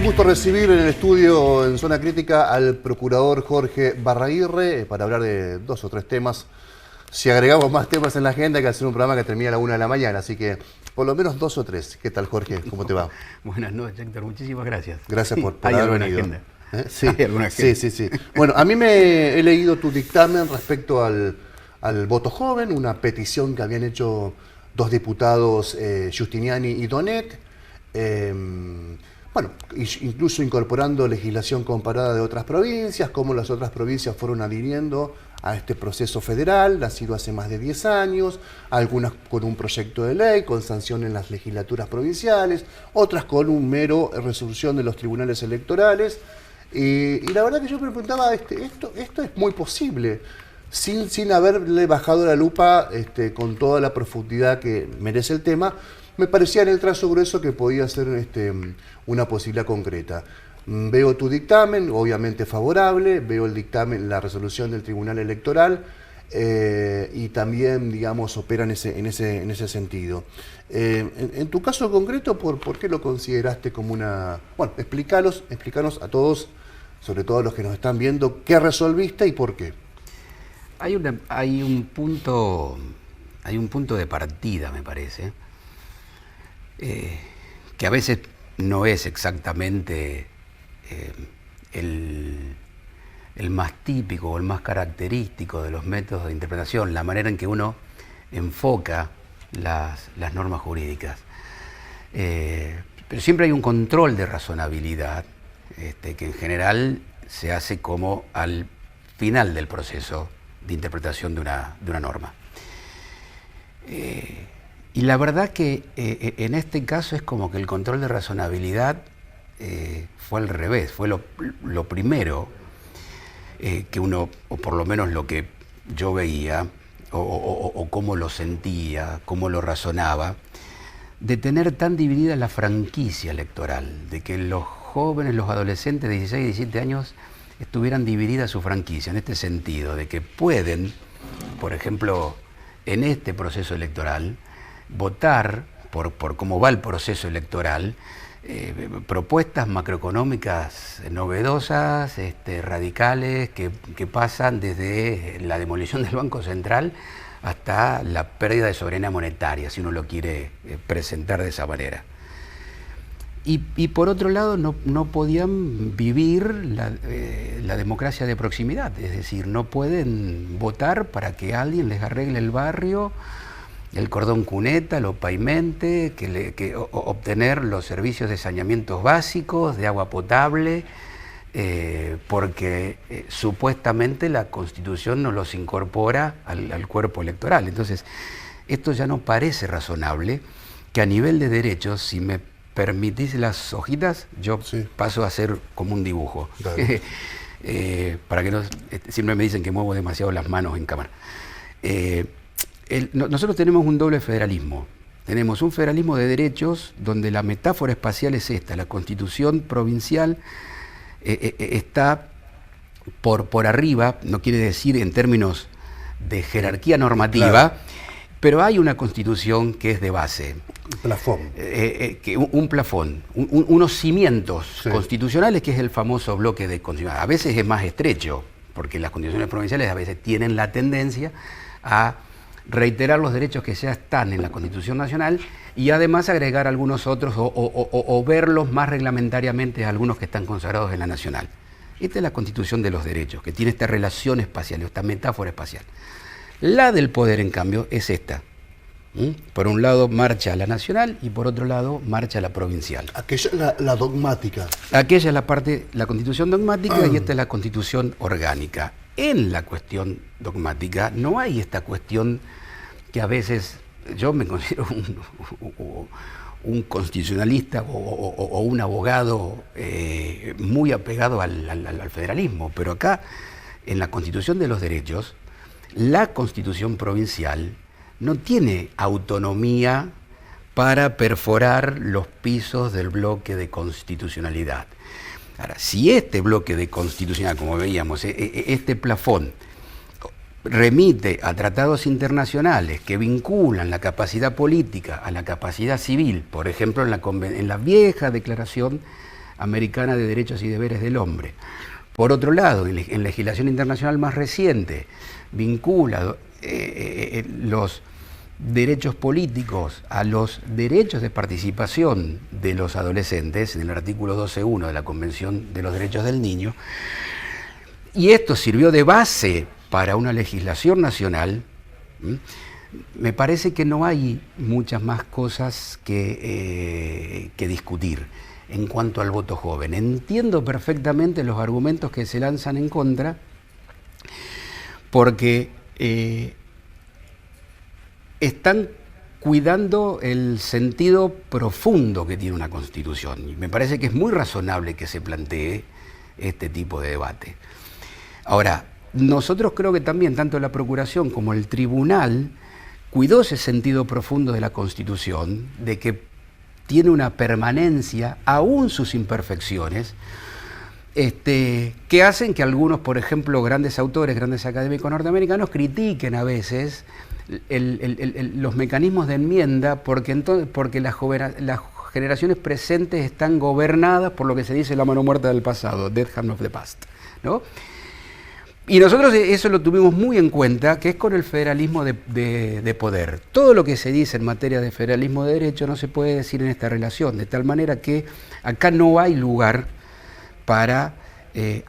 gusto recibir en el estudio en Zona Crítica al procurador Jorge Barraguirre para hablar de 2 o 3 temas. Si agregamos más temas en la agenda, hay que hacer un programa que termina a la 1 de la mañana, así que por lo menos 2 o 3. ¿Qué tal, Jorge? ¿Cómo te va? Buenas noches, Héctor. Muchísimas gracias. Gracias por ¿Hay haber alguna venido. agenda? Sí. ¿Hay alguna agenda? Sí. Bueno, a mí he leído tu dictamen respecto al voto joven, una petición que habían hecho 2 diputados, Giustiniani y Donet. Bueno, incluso incorporando legislación comparada de otras provincias, cómo las otras provincias fueron adhiriendo a este proceso federal, nacido hace más de 10 años, algunas con un proyecto de ley, con sanción en las legislaturas provinciales, otras con un mero resolución de los tribunales electorales. Y la verdad que yo me preguntaba, esto es muy posible, sin haberle bajado la lupa con toda la profundidad que merece el tema. Me parecía en el trazo grueso que podía ser una posibilidad concreta. Veo tu dictamen, obviamente favorable, veo el dictamen, la resolución del Tribunal Electoral y también, digamos, opera en ese sentido. En tu caso concreto, ¿por qué lo consideraste como una...? Bueno, explícanos a todos, sobre todo a los que nos están viendo, qué resolviste y por qué. Hay un punto de partida, me parece, que a veces no es exactamente el más típico o el más característico de los métodos de interpretación, la manera en que uno enfoca las normas jurídicas. Pero siempre hay un control de razonabilidad que en general se hace como al final del proceso de interpretación de una norma. Y la verdad que en este caso es como que el control de razonabilidad fue al revés, fue lo primero que uno, o por lo menos lo que yo veía, o cómo lo sentía, cómo lo razonaba, de tener tan dividida la franquicia electoral, de que los jóvenes, los adolescentes de 16 y 17 años estuvieran divididas su franquicia, en este sentido, de que pueden, por ejemplo, en este proceso electoral, votar por cómo va el proceso electoral, propuestas macroeconómicas novedosas, radicales, que pasan desde la demolición del Banco Central hasta la pérdida de soberanía monetaria, si uno lo quiere presentar de esa manera. Y por otro lado, no podían vivir la democracia de proximidad, es decir, no pueden votar para que alguien les arregle el barrio, el cordón cuneta, lo pavimente, obtener los servicios de saneamientos básicos, de agua potable, porque supuestamente la Constitución no los incorpora al cuerpo electoral. Entonces, esto ya no parece razonable que a nivel de derechos, si me permitís las hojitas, yo paso a hacer como un dibujo. Para que no, siempre me dicen que muevo demasiado las manos en cámara. Nosotros tenemos un doble federalismo. Tenemos un federalismo de derechos donde la metáfora espacial es esta. La Constitución provincial está por arriba, no quiere decir en términos de jerarquía normativa, claro, pero hay una Constitución que es de base. Plafón. Un plafón, unos cimientos constitucionales, que es el famoso bloque de constitucional. A veces es más estrecho, porque las constituciones provinciales a veces tienen la tendencia a reiterar los derechos que ya están en la Constitución Nacional y además agregar algunos otros o verlos más reglamentariamente a algunos que están consagrados en la Nacional. Esta es la Constitución de los derechos, que tiene esta relación espacial, esta metáfora espacial. La del poder, en cambio, es esta. Por un lado marcha la nacional y por otro lado marcha la provincial. Aquella es la dogmática. Aquella es la Constitución dogmática y esta es la Constitución orgánica. En la cuestión dogmática no hay esta cuestión que a veces yo me considero un constitucionalista o un abogado muy apegado al federalismo, pero acá en la Constitución de los Derechos, la Constitución provincial no tiene autonomía para perforar los pisos del bloque de constitucionalidad. Ahora, si este bloque de constitucionalidad, como veíamos, este plafón, remite a tratados internacionales que vinculan la capacidad política a la capacidad civil, por ejemplo, en la vieja declaración Americana de Derechos y Deberes del Hombre. Por otro lado, en legislación internacional más reciente, vincula los derechos políticos a los derechos de participación de los adolescentes, en el artículo 12.1 de la Convención de los Derechos del Niño, y esto sirvió de base para una legislación nacional. Me parece que no hay muchas más cosas que discutir en cuanto al voto joven. Entiendo perfectamente los argumentos que se lanzan en contra, porque están cuidando el sentido profundo que tiene una Constitución. Y me parece que es muy razonable que se plantee este tipo de debate. Ahora, nosotros creo que también, tanto la Procuración como el Tribunal, cuidó ese sentido profundo de la Constitución, de que tiene una permanencia, aún sus imperfecciones, que hacen que algunos, por ejemplo, grandes autores, grandes académicos norteamericanos, critiquen a veces los mecanismos de enmienda porque las generaciones presentes están gobernadas por lo que se dice la mano muerta del pasado, dead hand of the past, ¿no? Y nosotros eso lo tuvimos muy en cuenta, que es con el federalismo de poder. Todo lo que se dice en materia de federalismo de derecho no se puede decir en esta relación, de tal manera que acá no hay lugar para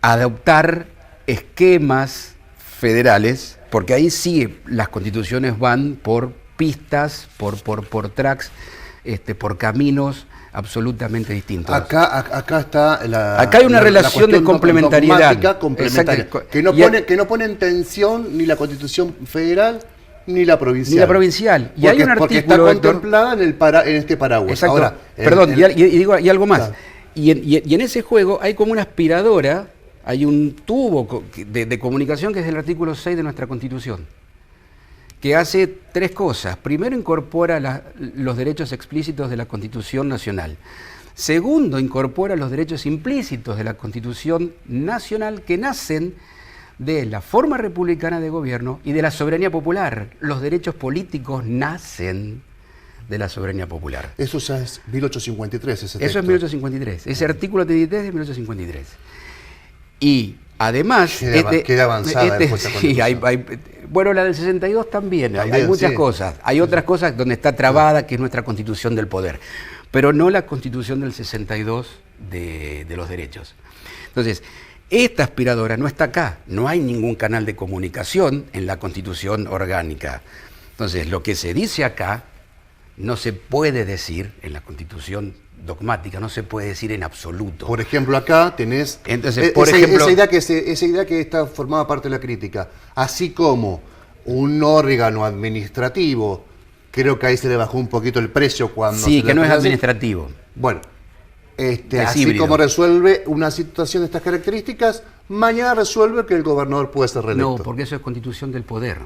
adoptar esquemas federales, porque ahí sí las constituciones van por pistas, por tracks, por caminos absolutamente distintos. Acá está acá hay una relación de complementariedad. Complementaria, que no pone en tensión ni la Constitución federal ni la provincial. Ni la provincial. Y hay un artículo, porque está contemplada en este paraguas. Exacto. Ahora, perdón, y algo más. Claro. Y en ese juego hay como una aspiradora, hay un tubo de comunicación que es el artículo 6 de nuestra Constitución, que hace tres cosas. Primero, incorpora los derechos explícitos de la Constitución Nacional. Segundo, incorpora los derechos implícitos de la Constitución Nacional que nacen de la forma republicana de gobierno y de la soberanía popular. Los derechos políticos nacen de la soberanía popular. Eso ya es 1853, ese texto. Eso es 1853. Ese artículo 33 de 1853. Y además... Queda avanzada después la Constitución. Bueno, la del 62 también, hay muchas cosas. Hay otras cosas donde está trabada, que es nuestra Constitución del poder, pero no la Constitución del 62 de los derechos. Entonces, esta aspiradora no está acá, no hay ningún canal de comunicación en la Constitución orgánica. Entonces, lo que se dice acá no se puede decir en la Constitución dogmática, no se puede decir en absoluto. Por ejemplo, acá tenés esa idea que está formada parte de la crítica, así como un órgano administrativo, creo que ahí se le bajó un poquito el precio cuando... Sí, que no es administrativo. Bueno, así híbrido. Como resuelve una situación de estas características, mañana resuelve que el gobernador puede ser reelecto. No, porque eso es Constitución del poder,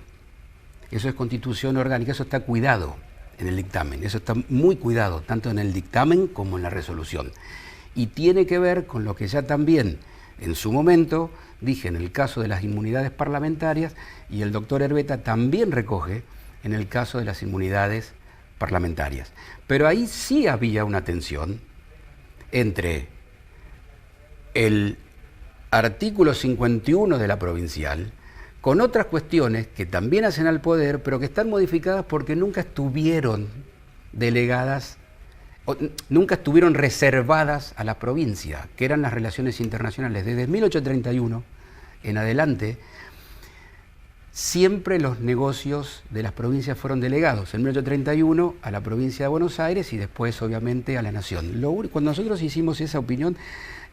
eso es Constitución orgánica, eso está cuidado en el dictamen, eso está muy cuidado, tanto en el dictamen como en la resolución. Y tiene que ver con lo que ya también en su momento dije en el caso de las inmunidades parlamentarias, y el doctor Herbeta también recoge en el caso de las inmunidades parlamentarias. Pero ahí sí había una tensión entre el artículo 51 de la provincial con otras cuestiones que también hacen al poder, pero que están modificadas porque nunca estuvieron delegadas, nunca estuvieron reservadas a la provincia, que eran las relaciones internacionales. Desde 1831 en adelante, siempre los negocios de las provincias fueron delegados. En 1831 a la provincia de Buenos Aires y después, obviamente, a la Nación. Cuando nosotros hicimos esa opinión,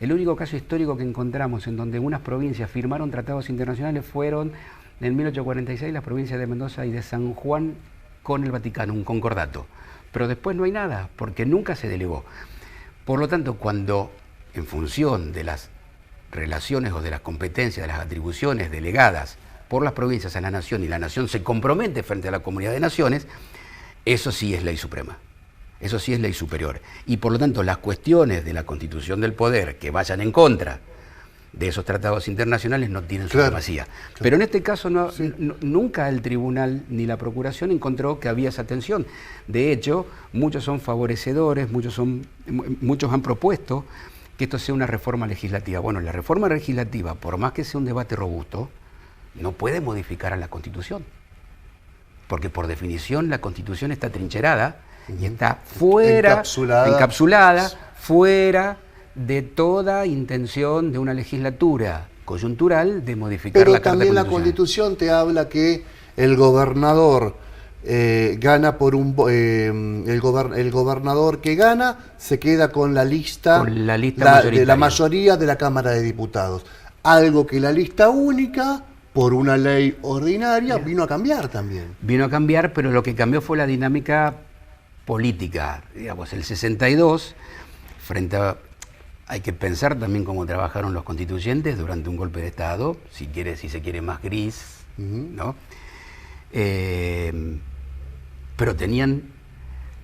el único caso histórico que encontramos en donde unas provincias firmaron tratados internacionales fueron en 1846 las provincias de Mendoza y de San Juan con el Vaticano, un concordato. Pero después no hay nada, porque nunca se delegó. Por lo tanto, cuando en función de las relaciones o de las competencias, de las atribuciones delegadas por las provincias a la Nación y la Nación se compromete frente a la comunidad de naciones, eso sí es ley suprema. Eso sí es ley superior. Y por lo tanto, las cuestiones de la Constitución del poder que vayan en contra de esos tratados internacionales no tienen supremacía. Claro. Pero en este caso nunca el tribunal ni la procuración encontró que había esa tensión. De hecho, muchos son favorecedores, muchos han propuesto que esto sea una reforma legislativa. Bueno, la reforma legislativa, por más que sea un debate robusto, no puede modificar a la Constitución. Porque por definición la Constitución está trincherada y está fuera, encapsulada, fuera de toda intención de una legislatura coyuntural de modificar la Carta Constitucional. Pero también la Constitución te habla que el gobernador gana por el gobernador que gana se queda con la lista, de la mayoría de la Cámara de Diputados. Algo que la lista única, por una ley ordinaria, vino a cambiar también. Vino a cambiar, pero lo que cambió fue la dinámica política. Digamos, el 62, frente a... Hay que pensar también cómo trabajaron los constituyentes durante un golpe de Estado, si se quiere más gris, ¿no? Pero tenían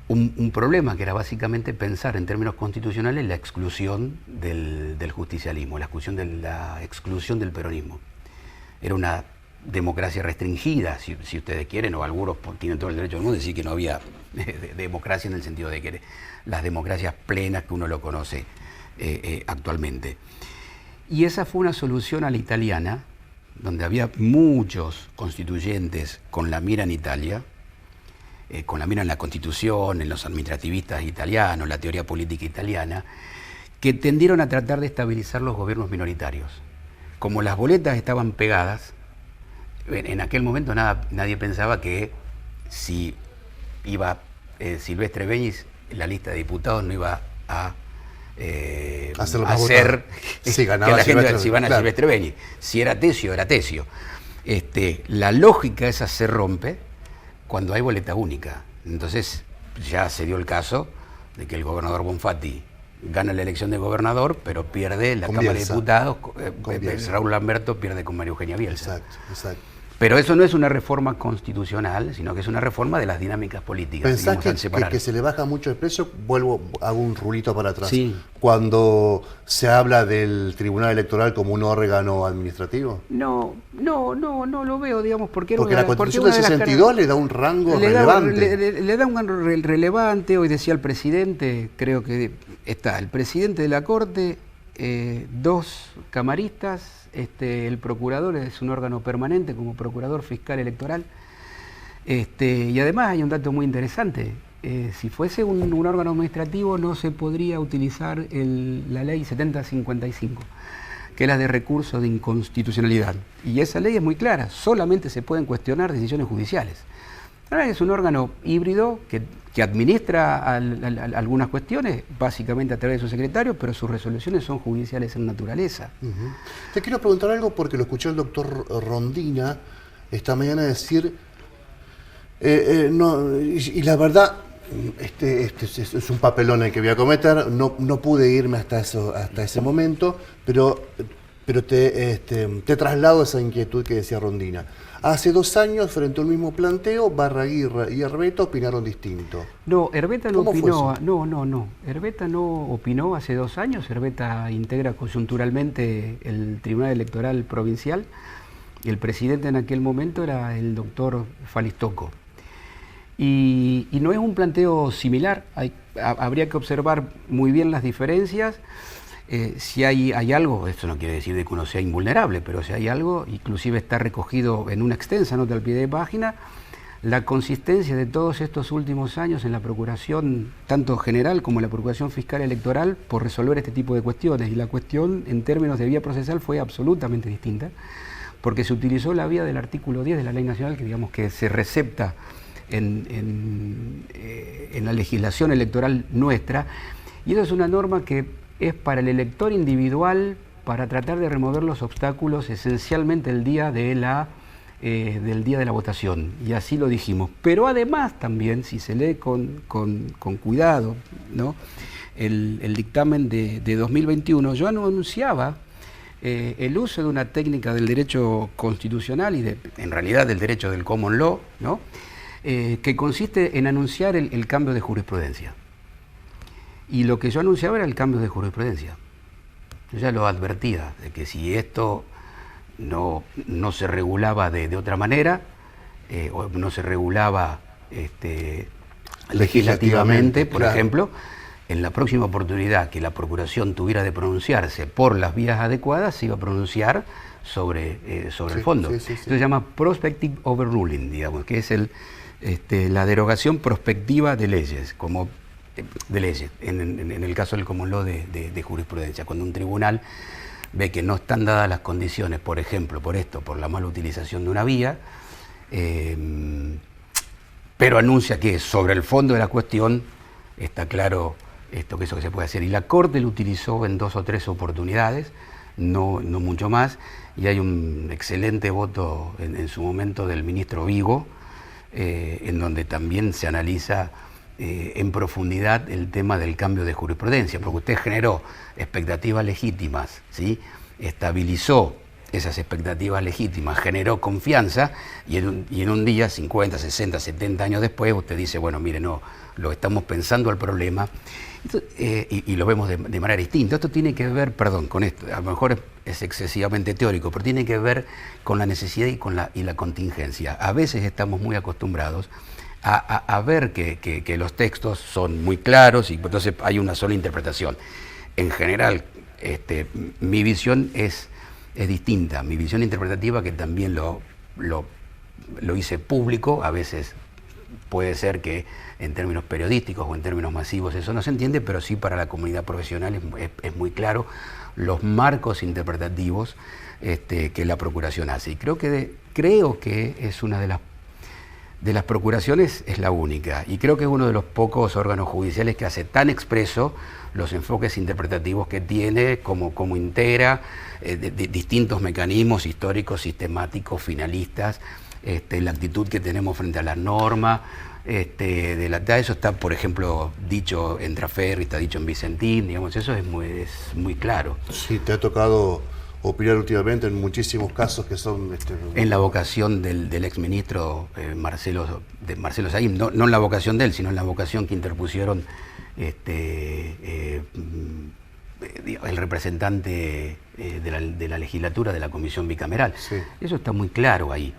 un problema que era básicamente pensar en términos constitucionales la exclusión del justicialismo, la exclusión del peronismo. Era una democracia restringida, si ustedes quieren, o algunos tienen todo el derecho del mundo a decir que no había democracia en el sentido de que las democracias plenas que uno lo conoce actualmente. Y esa fue una solución a la italiana, donde había muchos constituyentes con la mira en Italia, con la mira en la Constitución, en los administrativistas italianos, la teoría política italiana, que tendieron a tratar de estabilizar los gobiernos minoritarios. Como las boletas estaban pegadas, en aquel momento nadie pensaba que si iba Silvestre Beñis, la lista de diputados no iba a hacer si que la gente si van a Silvestre Beñis. Si era Tesio, era Tesio. La lógica esa se rompe cuando hay boleta única. Entonces ya se dio el caso de que el gobernador Bonfatti gana la elección de gobernador, pero pierde la Cámara de Diputados. Raúl Lamberto pierde con María Eugenia Bielsa. Exacto. Pero eso no es una reforma constitucional, sino que es una reforma de las dinámicas políticas. ¿Pensás que se le baja mucho el precio? Hago un rulito para atrás. Sí. Cuando se habla del Tribunal Electoral como un órgano administrativo. No lo veo, digamos, porque la Constitución del 62 le da un rango relevante. Le da un rango relevante. Hoy decía el presidente, creo que está el presidente de la Corte, 2 camaristas, el procurador es un órgano permanente como procurador fiscal electoral, y además hay un dato muy interesante. Si fuese un órgano administrativo no se podría utilizar la ley 7055, que es la de recurso de inconstitucionalidad, y esa ley es muy clara, solamente se pueden cuestionar decisiones judiciales. Ahora es un órgano híbrido que administra algunas cuestiones, básicamente a través de su secretario, pero sus resoluciones son judiciales en naturaleza. Te quiero preguntar algo porque lo escuché el doctor Rondina esta mañana decir, y la verdad, es un papelón el que voy a cometer, no pude irme hasta ese momento, pero te traslado esa inquietud que decía Rondina. Hace 2 años, frente al mismo planteo, Barraguirre y Herbeta opinaron distinto. No, Herbeta no opinó. No. Herbeta no opinó hace 2 años. Herbeta integra coyunturalmente el Tribunal Electoral Provincial. Y el presidente en aquel momento era el doctor Falistoco. Y no es un planteo similar. Habría que observar muy bien las diferencias. Si hay algo, esto no quiere decir de que uno sea invulnerable, pero si hay algo, inclusive está recogido en una extensa nota al pie de página, la consistencia de todos estos últimos años en la Procuración, tanto general como en la Procuración Fiscal Electoral, por resolver este tipo de cuestiones. Y la cuestión, en términos de vía procesal, fue absolutamente distinta, porque se utilizó la vía del artículo 10 de la Ley Nacional, que digamos que se recepta en la legislación electoral nuestra, y eso es una norma que es para el elector individual, para tratar de remover los obstáculos esencialmente el día del día de la votación, y así lo dijimos. Pero además también, si se lee con cuidado, ¿no?, el dictamen de 2021, yo anunciaba el uso de una técnica del derecho constitucional y en realidad del derecho del common law, ¿no?, que consiste en anunciar el cambio de jurisprudencia. Y lo que yo anunciaba era el cambio de jurisprudencia. Yo ya lo advertía, de que si esto no se regulaba de otra manera, o no se regulaba legislativamente, por ejemplo, en la próxima oportunidad que la Procuración tuviera de pronunciarse por las vías adecuadas, se iba a pronunciar sobre el fondo. Eso se llama prospective overruling, digamos, que es la derogación prospectiva de leyes, en el caso del common law de jurisprudencia, cuando un tribunal ve que no están dadas las condiciones, por ejemplo, por la mala utilización de una vía, pero anuncia que sobre el fondo de la cuestión está claro que eso que se puede hacer. Y la Corte lo utilizó en 2 o 3 oportunidades, no mucho más, y hay un excelente voto en su momento del ministro Vigo, en donde también se analiza en profundidad el tema del cambio de jurisprudencia, porque usted generó expectativas legítimas, ¿sí? Estabilizó esas expectativas legítimas, generó confianza, y en un día, 50, 60, 70 años después, usted dice, bueno, mire, no, lo estamos pensando al problema, y lo vemos de manera distinta. Esto tiene que ver, perdón, con esto, a lo mejor es excesivamente teórico, pero tiene que ver con la necesidad y la contingencia. A veces estamos muy acostumbrados a ver que los textos son muy claros y entonces hay una sola interpretación. En general, mi visión es distinta. Mi visión interpretativa, que también lo hice público, a veces puede ser que en términos periodísticos o en términos masivos eso no se entiende, pero sí para la comunidad profesional es muy claro los marcos interpretativos que la Procuración hace. Y creo que es una de las procuraciones, es la única, y creo que es uno de los pocos órganos judiciales que hace tan expreso los enfoques interpretativos que tiene, como integra distintos mecanismos históricos, sistemáticos, finalistas, la actitud que tenemos frente a la norma, eso está, por ejemplo, dicho en Traferri, está dicho en Vicentín, digamos, eso es muy claro. Sí, te ha tocado opinar últimamente en muchísimos casos que son... En la vocación del exministro Marcelo Saín, no en la vocación de él, sino en la vocación que interpusieron el representante de la legislatura de la comisión bicameral. Sí. Eso está muy claro ahí.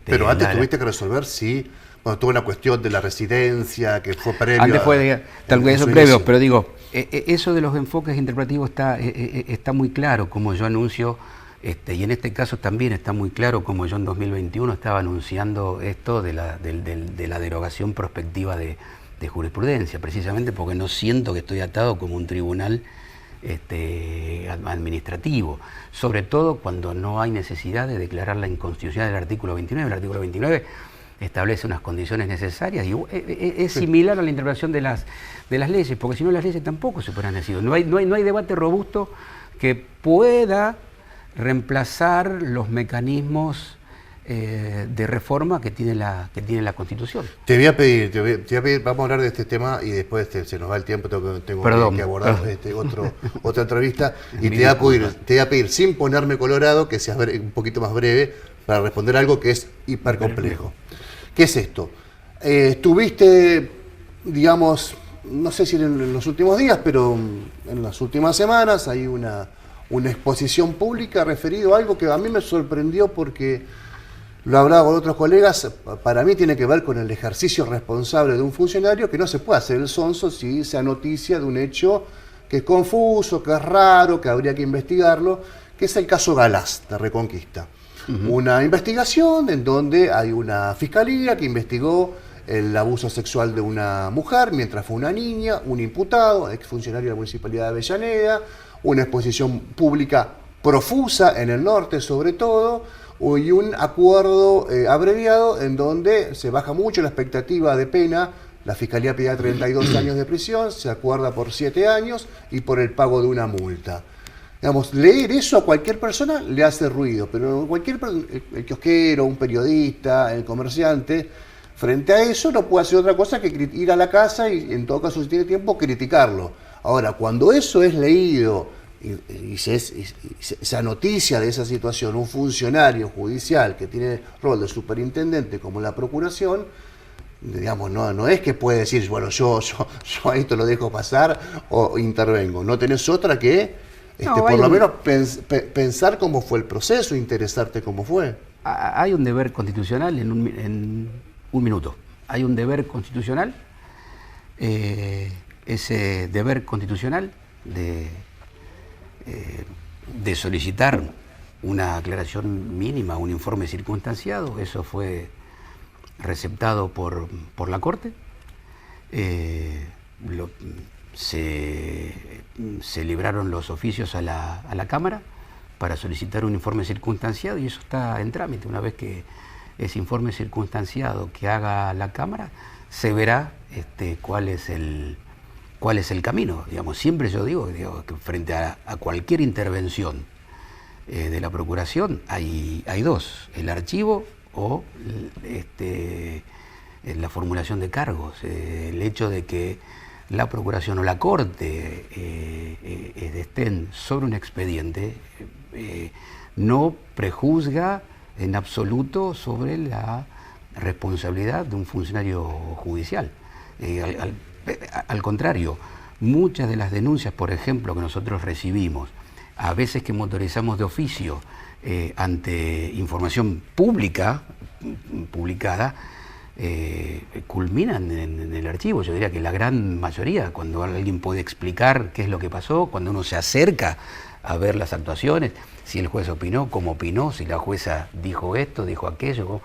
Pero antes tuviste que resolver si... Bueno, tuvo una cuestión de la residencia que fue previo. Antes fue tal vez eso previo, pero digo, eso de los enfoques interpretativos está muy claro, como yo anuncio, y en este caso también está muy claro, como yo en 2021 estaba anunciando esto de la derogación prospectiva de jurisprudencia, precisamente porque no siento que estoy atado como un tribunal administrativo, sobre todo cuando no hay necesidad de declarar la inconstitucionalidad del artículo 29. El artículo 29 establece unas condiciones necesarias y es similar a la interpretación de las leyes, porque si no las leyes tampoco se hubieran nacido. No hay debate robusto que pueda reemplazar los mecanismos de reforma que tiene la Constitución. Te voy a pedir, vamos a hablar de este tema y después se nos va el tiempo, tengo que abordar otra entrevista, y te voy a pedir, sin ponerme colorado, que seas un poquito más breve para responder algo que es hipercomplejo. ¿Qué es esto? Estuviste, digamos, no sé si en los últimos días, pero en las últimas semanas hay una exposición pública referido a algo que a mí me sorprendió porque lo hablaba con otros colegas. Para mí tiene que ver con el ejercicio responsable de un funcionario, que no se puede hacer el sonso si sea noticia de un hecho que es confuso, que es raro, que habría que investigarlo, que es el caso Galás de Reconquista. Una investigación en donde hay una fiscalía que investigó el abuso sexual de una mujer mientras fue una niña, un imputado, exfuncionario de la Municipalidad de Avellaneda, una exposición pública profusa en el norte sobre todo, y un acuerdo abreviado en donde se baja mucho la expectativa de pena. La Fiscalía pedía 32 años de prisión, se acuerda por 7 años y por el pago de una multa. Digamos, leer eso a cualquier persona le hace ruido, pero el kiosquero, un periodista, el comerciante, frente a eso no puede hacer otra cosa que ir a la casa y, en todo caso, si tiene tiempo, criticarlo. Ahora, cuando eso es leído y esa noticia de esa situación, un funcionario judicial que tiene rol de superintendente como la Procuración, digamos, no es que puede decir, bueno, yo a esto lo dejo pasar o intervengo. No tenés otra que... por lo menos pensar cómo fue el proceso, interesarte cómo fue. Hay un deber constitucional en un minuto. Hay un deber constitucional ese deber constitucional de solicitar una aclaración mínima, un informe circunstanciado. Eso fue receptado por la Corte. Se libraron los oficios a la Cámara para solicitar un informe circunstanciado, y eso está en trámite. Una vez que ese informe circunstanciado que haga la Cámara, se verá cuál es el camino. Digamos, siempre yo digo que frente a cualquier intervención de la Procuración hay dos: el archivo o la formulación de cargos. El hecho de que la Procuración o la Corte estén sobre un expediente no prejuzga en absoluto sobre la responsabilidad de un funcionario judicial. Al contrario, muchas de las denuncias, por ejemplo, que nosotros recibimos, a veces que motorizamos de oficio ante información publicada, culminan en el archivo. Yo diría que la gran mayoría, cuando alguien puede explicar qué es lo que pasó, cuando uno se acerca a ver las actuaciones, si el juez opinó, cómo opinó, si la jueza dijo esto, dijo aquello,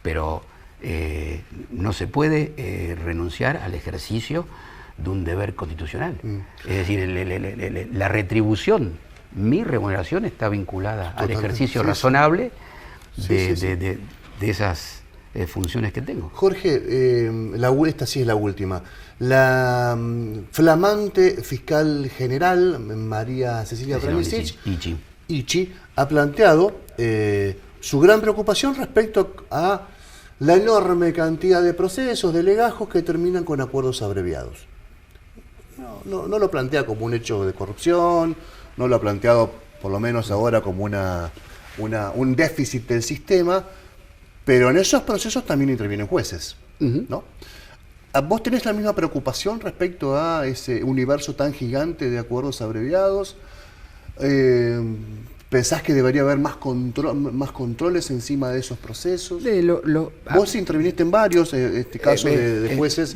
pero no se puede renunciar al ejercicio de un deber constitucional. Es decir, la retribución, mi remuneración está vinculada al ejercicio razonable de esas funciones que tengo. Jorge, esta sí es la última. La flamante fiscal general, María Cecilia Brandisic, Ichi, ha planteado su gran preocupación respecto a la enorme cantidad de procesos, de legajos que terminan con acuerdos abreviados. No lo plantea como un hecho de corrupción, no lo ha planteado, por lo menos ahora, como un déficit del sistema, pero en esos procesos también intervienen jueces, ¿no? ¿Vos tenés la misma preocupación respecto a ese universo tan gigante de acuerdos abreviados? ¿Pensás que debería haber más controles encima de esos procesos? Vos interviniste en varios casos de jueces.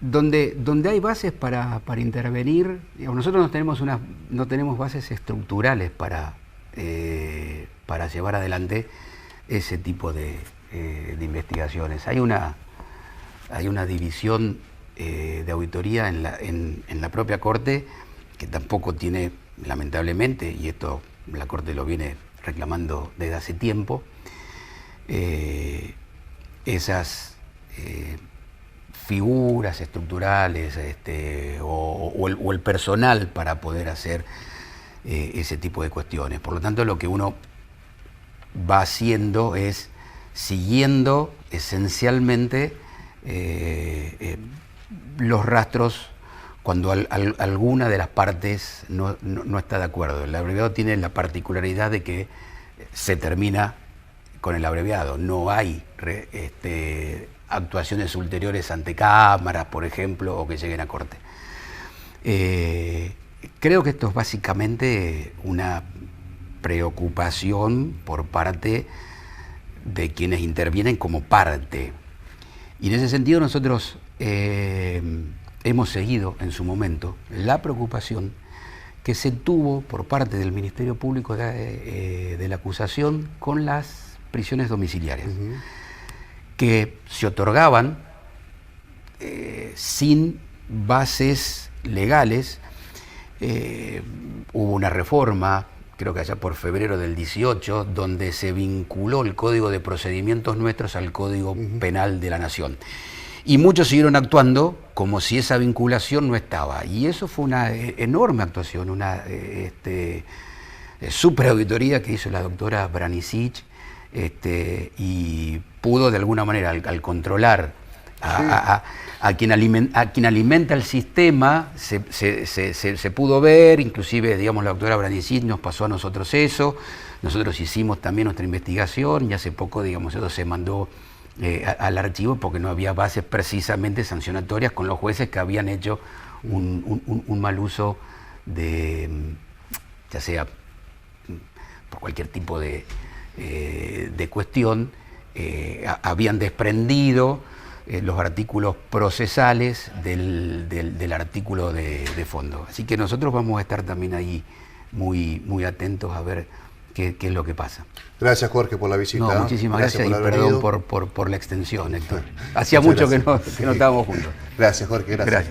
Donde hay bases para intervenir, digamos, nosotros no tenemos bases estructurales para llevar adelante ese tipo de investigaciones. Hay una división de auditoría en la propia Corte, que tampoco tiene, lamentablemente, y esto la Corte lo viene reclamando desde hace tiempo, esas figuras estructurales o el personal para poder hacer ese tipo de cuestiones. Por lo tanto, lo que uno va haciendo es siguiendo esencialmente los rastros cuando alguna de las partes no está de acuerdo. El abreviado tiene la particularidad de que se termina con el abreviado. No hay actuaciones ulteriores ante cámaras, por ejemplo, o que lleguen a Corte. Creo que esto es básicamente una preocupación por parte de quienes intervienen como parte. Y en ese sentido nosotros hemos seguido en su momento la preocupación que se tuvo por parte del Ministerio Público de la acusación con las prisiones domiciliarias, que se otorgaban sin bases legales. Hubo una reforma, creo que allá por febrero del 18, donde se vinculó el Código de Procedimientos nuestros al Código Penal de la Nación. Y muchos siguieron actuando como si esa vinculación no estaba. Y eso fue una enorme actuación, una superauditoría que hizo la doctora Brandisic, y pudo de alguna manera, al controlar a quien alimenta el sistema, se pudo ver. Inclusive, digamos, la doctora Brandisic nos pasó a nosotros eso. Nosotros hicimos también nuestra investigación y hace poco, digamos, eso se mandó al archivo porque no había bases precisamente sancionatorias con los jueces que habían hecho un mal uso ya sea por cualquier tipo de cuestión, habían desprendido los artículos procesales del artículo de fondo. Así que nosotros vamos a estar también ahí muy atentos a ver qué es lo que pasa. Gracias, Jorge, por la visita. No, muchísimas gracias y perdón por la extensión, Héctor. Hacía Muchas mucho que gracias. no estábamos juntos. Gracias, Jorge. Gracias.